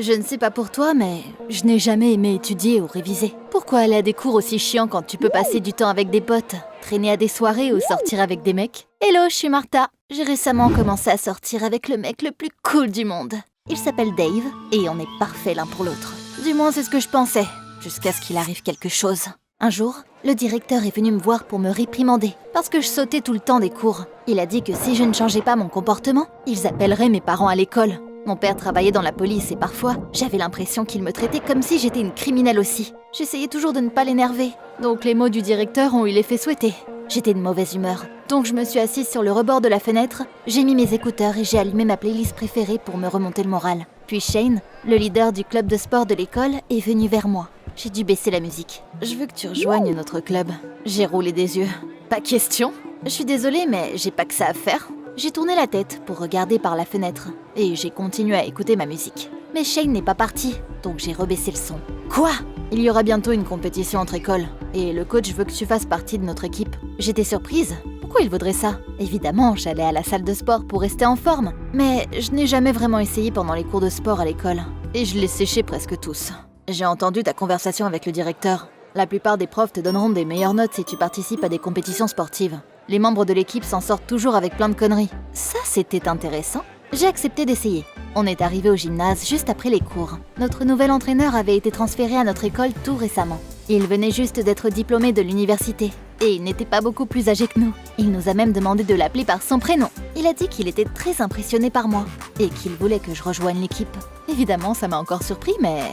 Je ne sais pas pour toi, mais je n'ai jamais aimé étudier ou réviser. Pourquoi aller à des cours aussi chiants quand tu peux passer du temps avec des potes, traîner à des soirées ou sortir avec des mecs? Hello, je suis Martha. J'ai récemment commencé à sortir avec le mec le plus cool du monde. Il s'appelle Dave et on est parfaits l'un pour l'autre. Du moins, c'est ce que je pensais, jusqu'à ce qu'il arrive quelque chose. Un jour, le directeur est venu me voir pour me réprimander parce que je sautais tout le temps des cours. Il a dit que si je ne changeais pas mon comportement, ils appelleraient mes parents à l'école. Mon père travaillait dans la police et parfois, j'avais l'impression qu'il me traitait comme si j'étais une criminelle aussi. J'essayais toujours de ne pas l'énerver, donc les mots du directeur ont eu l'effet souhaité. J'étais de mauvaise humeur, donc je me suis assise sur le rebord de la fenêtre, j'ai mis mes écouteurs et j'ai allumé ma playlist préférée pour me remonter le moral. Puis Shane, le leader du club de sport de l'école, est venu vers moi. J'ai dû baisser la musique. « Je veux que tu rejoignes notre club. » J'ai roulé des yeux. « Pas question. Je suis désolée, mais j'ai pas que ça à faire. » J'ai tourné la tête pour regarder par la fenêtre et j'ai continué à écouter ma musique. Mais Shane n'est pas parti, donc j'ai rebaissé le son. Quoi? Il y aura bientôt une compétition entre écoles et le coach veut que tu fasses partie de notre équipe. J'étais surprise. Pourquoi il voudrait ça? Évidemment, j'allais à la salle de sport pour rester en forme. Mais je n'ai jamais vraiment essayé pendant les cours de sport à l'école. Et je les séchais presque tous. J'ai entendu ta conversation avec le directeur. La plupart des profs te donneront des meilleures notes si tu participes à des compétitions sportives. Les membres de l'équipe s'en sortent toujours avec plein de conneries. Ça, c'était intéressant. J'ai accepté d'essayer. On est arrivé au gymnase juste après les cours. Notre nouvel entraîneur avait été transféré à notre école tout récemment. Il venait juste d'être diplômé de l'université. Et il n'était pas beaucoup plus âgé que nous. Il nous a même demandé de l'appeler par son prénom. Il a dit qu'il était très impressionné par moi et qu'il voulait que je rejoigne l'équipe. Évidemment, ça m'a encore surpris, mais...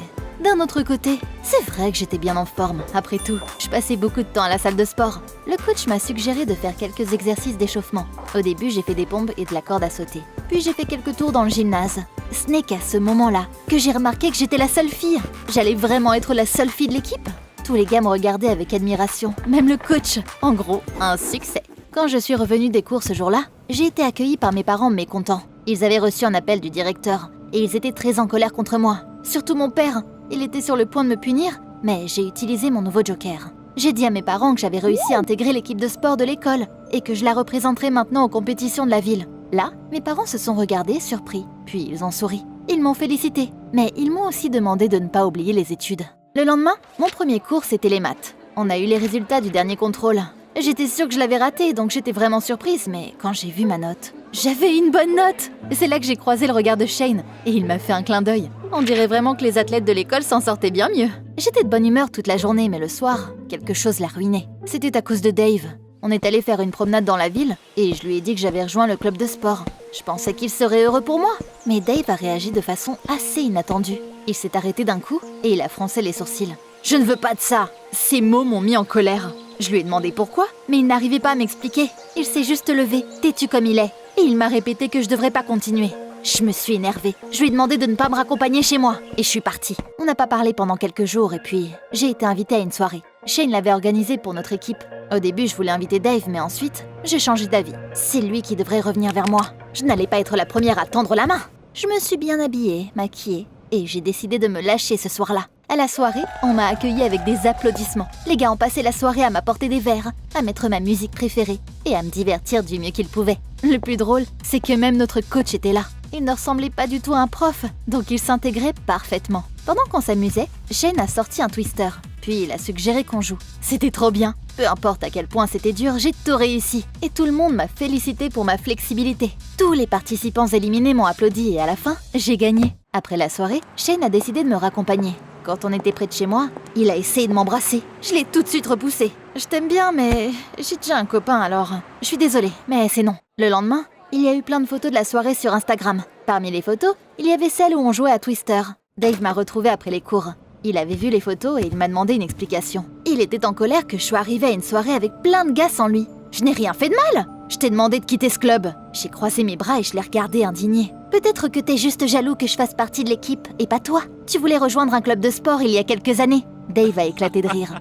D'un autre côté, c'est vrai que j'étais bien en forme. Après tout, je passais beaucoup de temps à la salle de sport. Le coach m'a suggéré de faire quelques exercices d'échauffement. Au début, j'ai fait des pompes et de la corde à sauter. Puis j'ai fait quelques tours dans le gymnase. Ce n'est qu'à ce moment-là que j'ai remarqué que j'étais la seule fille. J'allais vraiment être la seule fille de l'équipe. Tous les gars me regardaient avec admiration, même le coach. En gros, un succès. Quand je suis revenue des cours ce jour-là, j'ai été accueillie par mes parents mécontents. Ils avaient reçu un appel du directeur et ils étaient très en colère contre moi. Surtout mon père. Il était sur le point de me punir, mais j'ai utilisé mon nouveau joker. J'ai dit à mes parents que j'avais réussi à intégrer l'équipe de sport de l'école et que je la représenterais maintenant aux compétitions de la ville. Là, mes parents se sont regardés, surpris, puis ils ont souri. Ils m'ont félicité, mais ils m'ont aussi demandé de ne pas oublier les études. Le lendemain, mon premier cours, c'était les maths. On a eu les résultats du dernier contrôle. J'étais sûre que je l'avais raté, donc j'étais vraiment surprise, mais quand j'ai vu ma note, j'avais une bonne note! C'est là que j'ai croisé le regard de Shane, et il m'a fait un clin d'œil. On dirait vraiment que les athlètes de l'école s'en sortaient bien mieux. J'étais de bonne humeur toute la journée, mais le soir, quelque chose l'a ruiné. C'était à cause de Dave. On est allé faire une promenade dans la ville, et je lui ai dit que j'avais rejoint le club de sport. Je pensais qu'il serait heureux pour moi, mais Dave a réagi de façon assez inattendue. Il s'est arrêté d'un coup, et il a froncé les sourcils. « Je ne veux pas de ça !» Ces mots m'ont mis en colère. Je lui ai demandé pourquoi, mais il n'arrivait pas à m'expliquer. Il s'est juste levé, têtu comme il est, et il m'a répété que je devrais pas continuer. Je me suis énervée. Je lui ai demandé de ne pas me raccompagner chez moi, et je suis partie. On n'a pas parlé pendant quelques jours, et puis j'ai été invitée à une soirée. Shane l'avait organisée pour notre équipe. Au début, je voulais inviter Dave, mais ensuite, j'ai changé d'avis. C'est lui qui devrait revenir vers moi. Je n'allais pas être la première à tendre la main. Je me suis bien habillée, maquillée, et j'ai décidé de me lâcher ce soir-là. À la soirée, on m'a accueillie avec des applaudissements. Les gars ont passé la soirée à m'apporter des verres, à mettre ma musique préférée et à me divertir du mieux qu'ils pouvaient. Le plus drôle, c'est que même notre coach était là. Il ne ressemblait pas du tout à un prof, donc il s'intégrait parfaitement. Pendant qu'on s'amusait, Shane a sorti un twister, puis il a suggéré qu'on joue. C'était trop bien. Peu importe à quel point c'était dur, j'ai tout réussi. Et tout le monde m'a félicité pour ma flexibilité. Tous les participants éliminés m'ont applaudi et à la fin, j'ai gagné. Après la soirée, Shane a décidé de me raccompagner. Quand on était près de chez moi, il a essayé de m'embrasser. Je l'ai tout de suite repoussé. Je t'aime bien, mais j'ai déjà un copain alors. Je suis désolée, mais c'est non. Le lendemain, il y a eu plein de photos de la soirée sur Instagram. Parmi les photos, il y avait celle où on jouait à Twister. Dave m'a retrouvée après les cours. Il avait vu les photos et il m'a demandé une explication. Il était en colère que je sois arrivée à une soirée avec plein de gars sans lui. Je n'ai rien fait de mal! Je t'ai demandé de quitter ce club. J'ai croisé mes bras et je l'ai regardé indigné. Peut-être que t'es juste jaloux que je fasse partie de l'équipe, et pas toi. Tu voulais rejoindre un club de sport il y a quelques années. Dave a éclaté de rire.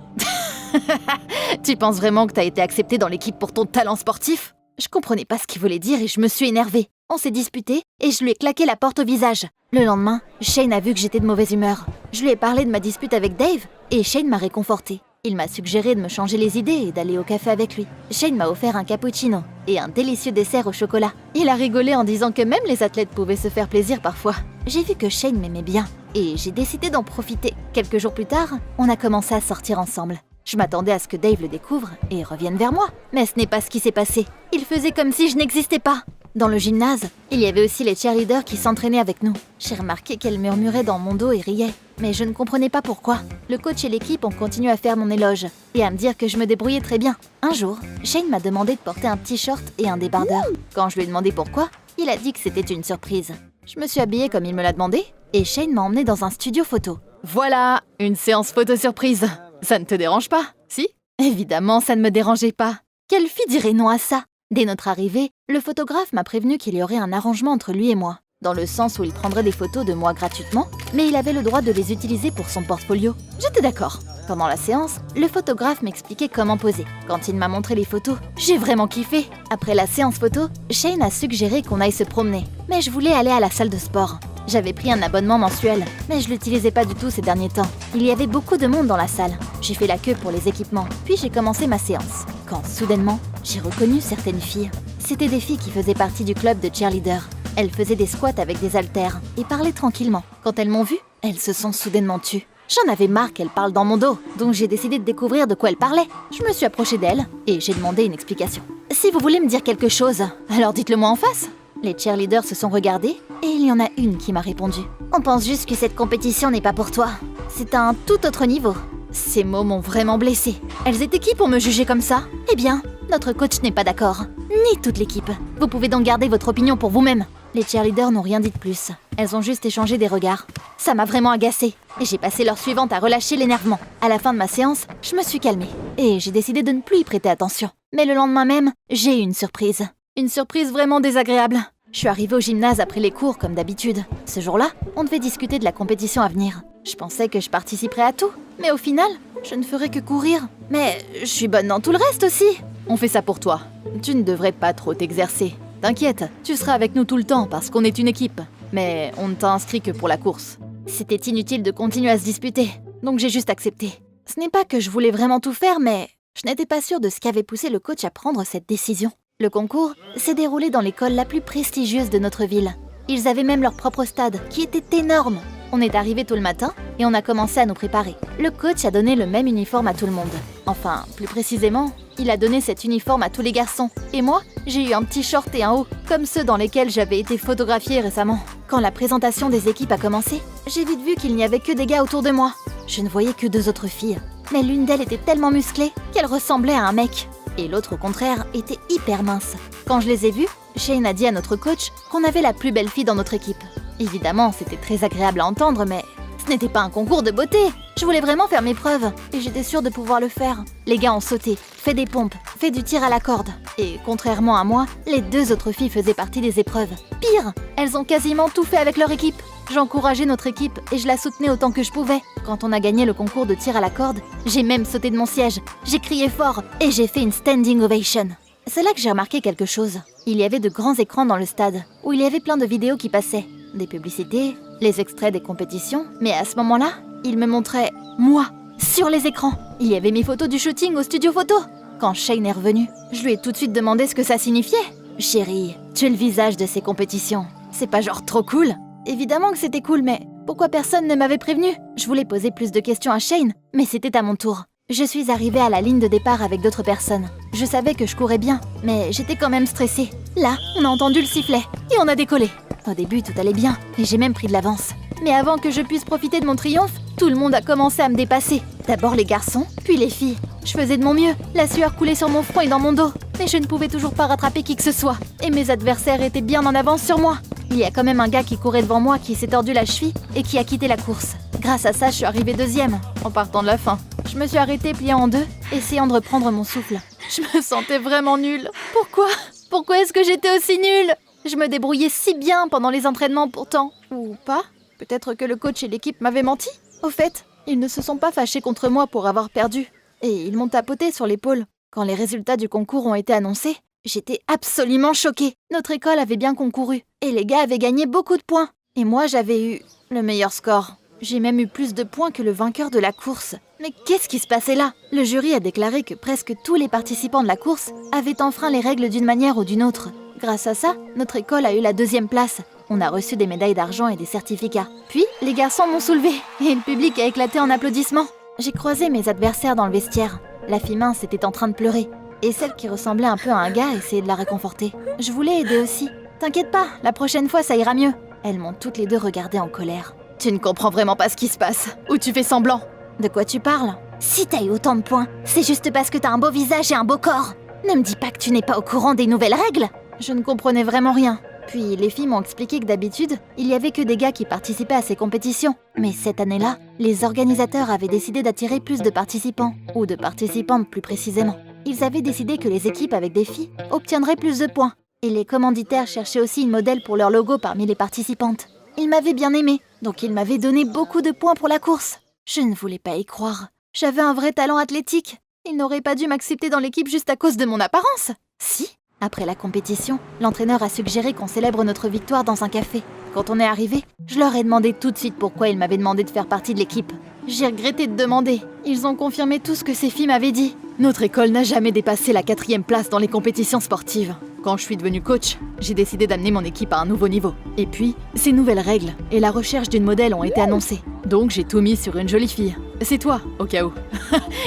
Tu penses vraiment que t'as été accepté dans l'équipe pour ton talent sportif? Je comprenais pas ce qu'il voulait dire et je me suis énervée. On s'est disputé et je lui ai claqué la porte au visage. Le lendemain, Shane a vu que j'étais de mauvaise humeur. Je lui ai parlé de ma dispute avec Dave et Shane m'a réconfortée. Il m'a suggéré de me changer les idées et d'aller au café avec lui. Shane m'a offert un cappuccino et un délicieux dessert au chocolat. Il a rigolé en disant que même les athlètes pouvaient se faire plaisir parfois. j'ai vu que Shane m'aimait bien et j'ai décidé d'en profiter. Quelques jours plus tard, on a commencé à sortir ensemble. Je m'attendais à ce que Dave le découvre et revienne vers moi. Mais ce n'est pas ce qui s'est passé. Il faisait comme si je n'existais pas. Dans le gymnase, il y avait aussi les cheerleaders qui s'entraînaient avec nous. J'ai remarqué qu'elles murmuraient dans mon dos et riaient. Mais je ne comprenais pas pourquoi. Le coach et l'équipe ont continué à faire mon éloge et à me dire que je me débrouillais très bien. Un jour, Shane m'a demandé de porter un petit short et un débardeur. Quand je lui ai demandé pourquoi, il a dit que c'était une surprise. Je me suis habillée comme il me l'a demandé et Shane m'a emmenée dans un studio photo. Voilà, une séance photo surprise. Ça ne te dérange pas, si? Évidemment, ça ne me dérangeait pas. Quelle fille dirait non à ça? Dès notre arrivée, le photographe m'a prévenu qu'il y aurait un arrangement entre lui et moi, dans le sens où il prendrait des photos de moi gratuitement, mais il avait le droit de les utiliser pour son portfolio. J'étais d'accord. Pendant la séance, le photographe m'expliquait comment poser. Quand il m'a montré les photos, j'ai vraiment kiffé. Après la séance photo, Shane a suggéré qu'on aille se promener, mais je voulais aller à la salle de sport. J'avais pris un abonnement mensuel, mais je l'utilisais pas du tout ces derniers temps. Il y avait beaucoup de monde dans la salle. J'ai fait la queue pour les équipements, puis j'ai commencé ma séance. Quand, soudainement, j'ai reconnu certaines filles. C'était des filles qui faisaient partie du club de cheerleaders. Elles faisaient des squats avec des haltères et parlaient tranquillement. Quand elles m'ont vue, elles se sont soudainement tues. J'en avais marre qu'elles parlent dans mon dos, donc j'ai décidé de découvrir de quoi elles parlaient. Je me suis approchée d'elles et j'ai demandé une explication. Si vous voulez me dire quelque chose, alors dites-le moi en face. Les cheerleaders se sont regardés et il y en a une qui m'a répondu. On pense juste que cette compétition n'est pas pour toi. C'est un tout autre niveau. Ces mots m'ont vraiment blessée. Elles étaient qui pour me juger comme ça? Eh bien, notre coach n'est pas d'accord. Ni toute l'équipe. Vous pouvez donc garder votre opinion pour vous-même. Les cheerleaders n'ont rien dit de plus. Elles ont juste échangé des regards. Ça m'a vraiment agacée. Et j'ai passé l'heure suivante à relâcher l'énervement. À la fin de ma séance, je me suis calmée. Et j'ai décidé de ne plus y prêter attention. Mais le lendemain même, j'ai eu une surprise. Une surprise vraiment désagréable. Je suis arrivée au gymnase après les cours, comme d'habitude. Ce jour-là, on devait discuter de la compétition à venir. Je pensais que je participerais à tout, mais au final, je ne ferais que courir. Mais je suis bonne dans tout le reste aussi. On fait ça pour toi. Tu ne devrais pas trop t'exercer. T'inquiète, tu seras avec nous tout le temps parce qu'on est une équipe. Mais on ne t'a inscrit que pour la course. C'était inutile de continuer à se disputer, donc j'ai juste accepté. Ce n'est pas que je voulais vraiment tout faire, mais je n'étais pas sûre de ce qui avait poussé le coach à prendre cette décision. Le concours s'est déroulé dans l'école la plus prestigieuse de notre ville. Ils avaient même leur propre stade, qui était énorme. On est arrivé tôt le matin et on a commencé à nous préparer. Le coach a donné le même uniforme à tout le monde. Enfin, plus précisément, il a donné cet uniforme à tous les garçons. Et moi, j'ai eu un petit short et un haut, comme ceux dans lesquels j'avais été photographiée récemment. Quand la présentation des équipes a commencé, j'ai vite vu qu'il n'y avait que des gars autour de moi. Je ne voyais que 2 autres filles. Mais l'une d'elles était tellement musclée qu'elle ressemblait à un mec. Et l'autre, au contraire, était hyper mince. Quand je les ai vus, Shane a dit à notre coach qu'on avait la plus belle fille dans notre équipe. Évidemment, c'était très agréable à entendre, mais ce n'était pas un concours de beauté. Je voulais vraiment faire mes preuves, et j'étais sûre de pouvoir le faire. Les gars ont sauté, fait des pompes, fait du tir à la corde. Et contrairement à moi, les 2 autres filles faisaient partie des épreuves. Pire, elles ont quasiment tout fait avec leur équipe. J'encourageais notre équipe et je la soutenais autant que je pouvais. Quand on a gagné le concours de tir à la corde, j'ai même sauté de mon siège. J'ai crié fort et j'ai fait une standing ovation. C'est là que j'ai remarqué quelque chose. Il y avait de grands écrans dans le stade, où il y avait plein de vidéos qui passaient. Des publicités, les extraits des compétitions. Mais à ce moment-là, il me montrait moi, sur les écrans. Il y avait mes photos du shooting au studio photo. Quand Shane est revenu, je lui ai tout de suite demandé ce que ça signifiait. Chérie, tu es le visage de ces compétitions. C'est pas genre trop cool? Évidemment que c'était cool, mais pourquoi personne ne m'avait prévenu? Je voulais poser plus de questions à Shane, mais c'était à mon tour. Je suis arrivée à la ligne de départ avec d'autres personnes. Je savais que je courais bien, mais j'étais quand même stressée. Là, on a entendu le sifflet, et on a décollé. Au début, tout allait bien, et j'ai même pris de l'avance. Mais avant que je puisse profiter de mon triomphe, tout le monde a commencé à me dépasser. D'abord les garçons, puis les filles. Je faisais de mon mieux, la sueur coulait sur mon front et dans mon dos. Mais je ne pouvais toujours pas rattraper qui que ce soit. Et mes adversaires étaient bien en avance sur moi. Il y a quand même un gars qui courait devant moi qui s'est tordu la cheville et qui a quitté la course. Grâce à ça, je suis arrivée 2e, en partant de la fin. Je me suis arrêtée pliée en 2, essayant de reprendre mon souffle. Je me sentais vraiment nulle. Pourquoi est-ce que j'étais aussi nulle? Je me débrouillais si bien pendant les entraînements pourtant. Ou pas? Peut-être que le coach et l'équipe m'avaient menti. Au fait, ils ne se sont pas fâchés contre moi pour avoir perdu. Et ils m'ont tapoté sur l'épaule. Quand les résultats du concours ont été annoncés, j'étais absolument choquée. Notre école avait bien concouru. Et les gars avaient gagné beaucoup de points. Et moi, j'avais eu le meilleur score. J'ai même eu plus de points que le vainqueur de la course. Mais qu'est-ce qui se passait là? Le jury a déclaré que presque tous les participants de la course avaient enfreint les règles d'une manière ou d'une autre. Grâce à ça, notre école a eu la 2e place. On a reçu des médailles d'argent et des certificats. Puis, les garçons m'ont soulevé et le public a éclaté en applaudissements. J'ai croisé mes adversaires dans le vestiaire. La fille mince était en train de pleurer. Et celle qui ressemblait un peu à un gars essayait de la réconforter. Je voulais aider aussi. T'inquiète pas, la prochaine fois ça ira mieux. Elles m'ont toutes les deux regardée en colère. Tu ne comprends vraiment pas ce qui se passe. Ou tu fais semblant. De quoi tu parles? Si t'as eu autant de points, c'est juste parce que t'as un beau visage et un beau corps. Ne me dis pas que tu n'es pas au courant des nouvelles règles. Je ne comprenais vraiment rien. Puis les filles m'ont expliqué que d'habitude, il y avait que des gars qui participaient à ces compétitions. Mais cette année-là, les organisateurs avaient décidé d'attirer plus de participants, ou de participantes plus précisément. Ils avaient décidé que les équipes avec des filles obtiendraient plus de points. Et les commanditaires cherchaient aussi une modèle pour leur logo parmi les participantes. Ils m'avaient bien aimée, donc ils m'avaient donné beaucoup de points pour la course. Je ne voulais pas y croire. J'avais un vrai talent athlétique. Ils n'auraient pas dû m'accepter dans l'équipe juste à cause de mon apparence. Si. Après la compétition, l'entraîneur a suggéré qu'on célèbre notre victoire dans un café. Quand on est arrivé, je leur ai demandé tout de suite pourquoi ils m'avaient demandé de faire partie de l'équipe. J'ai regretté de demander. Ils ont confirmé tout ce que ces filles m'avaient dit. Notre école n'a jamais dépassé la 4e place dans les compétitions sportives. Quand je suis devenue coach, j'ai décidé d'amener mon équipe à un nouveau niveau. Et puis, ces nouvelles règles et la recherche d'une modèle ont été annoncées. Donc j'ai tout mis sur une jolie fille. C'est toi, au cas où.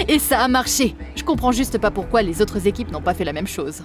Et ça a marché. Je comprends juste pas pourquoi les autres équipes n'ont pas fait la même chose.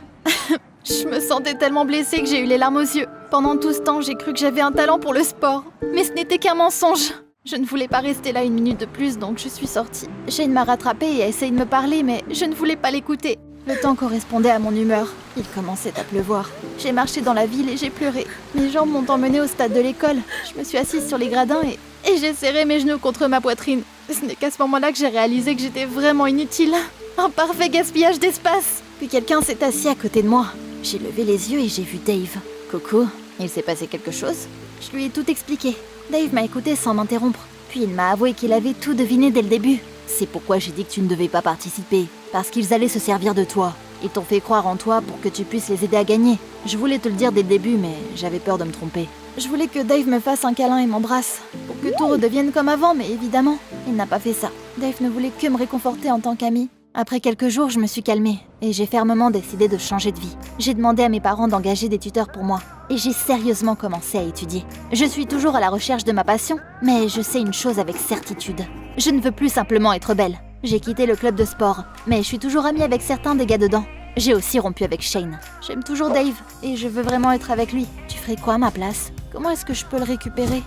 Je me sentais tellement blessée que j'ai eu les larmes aux yeux. Pendant tout ce temps, j'ai cru que j'avais un talent pour le sport. Mais ce n'était qu'un mensonge. Je ne voulais pas rester là une minute de plus, donc je suis sortie. Shane m'a rattrapée et a essayé de me parler, mais je ne voulais pas l'écouter. Le temps correspondait à mon humeur. Il commençait à pleuvoir. J'ai marché dans la ville et j'ai pleuré. Mes jambes m'ont emmenée au stade de l'école. Je me suis assise sur les gradins et j'ai serré mes genoux contre ma poitrine. Ce n'est qu'à ce moment-là que j'ai réalisé que j'étais vraiment inutile. Un parfait gaspillage d'espace. Puis quelqu'un s'est assis à côté de moi. J'ai levé les yeux et j'ai vu Dave. Coucou, il s'est passé quelque chose? Je lui ai tout expliqué. Dave m'a écouté sans m'interrompre. Puis il m'a avoué qu'il avait tout deviné dès le début. C'est pourquoi j'ai dit que tu ne devais pas participer. Parce qu'ils allaient se servir de toi. Ils t'ont fait croire en toi pour que tu puisses les aider à gagner. Je voulais te le dire dès le début, mais j'avais peur de me tromper. Je voulais que Dave me fasse un câlin et m'embrasse. Pour que tout redevienne comme avant, mais évidemment, il n'a pas fait ça. Dave ne voulait que me réconforter en tant qu'ami. Après quelques jours, je me suis calmée et j'ai fermement décidé de changer de vie. J'ai demandé à mes parents d'engager des tuteurs pour moi et j'ai sérieusement commencé à étudier. Je suis toujours à la recherche de ma passion, mais je sais une chose avec certitude. Je ne veux plus simplement être belle. J'ai quitté le club de sport, mais je suis toujours amie avec certains des gars dedans. J'ai aussi rompu avec Shane. J'aime toujours Dave et je veux vraiment être avec lui. Tu ferais quoi à ma place? Comment est-ce que je peux le récupérer?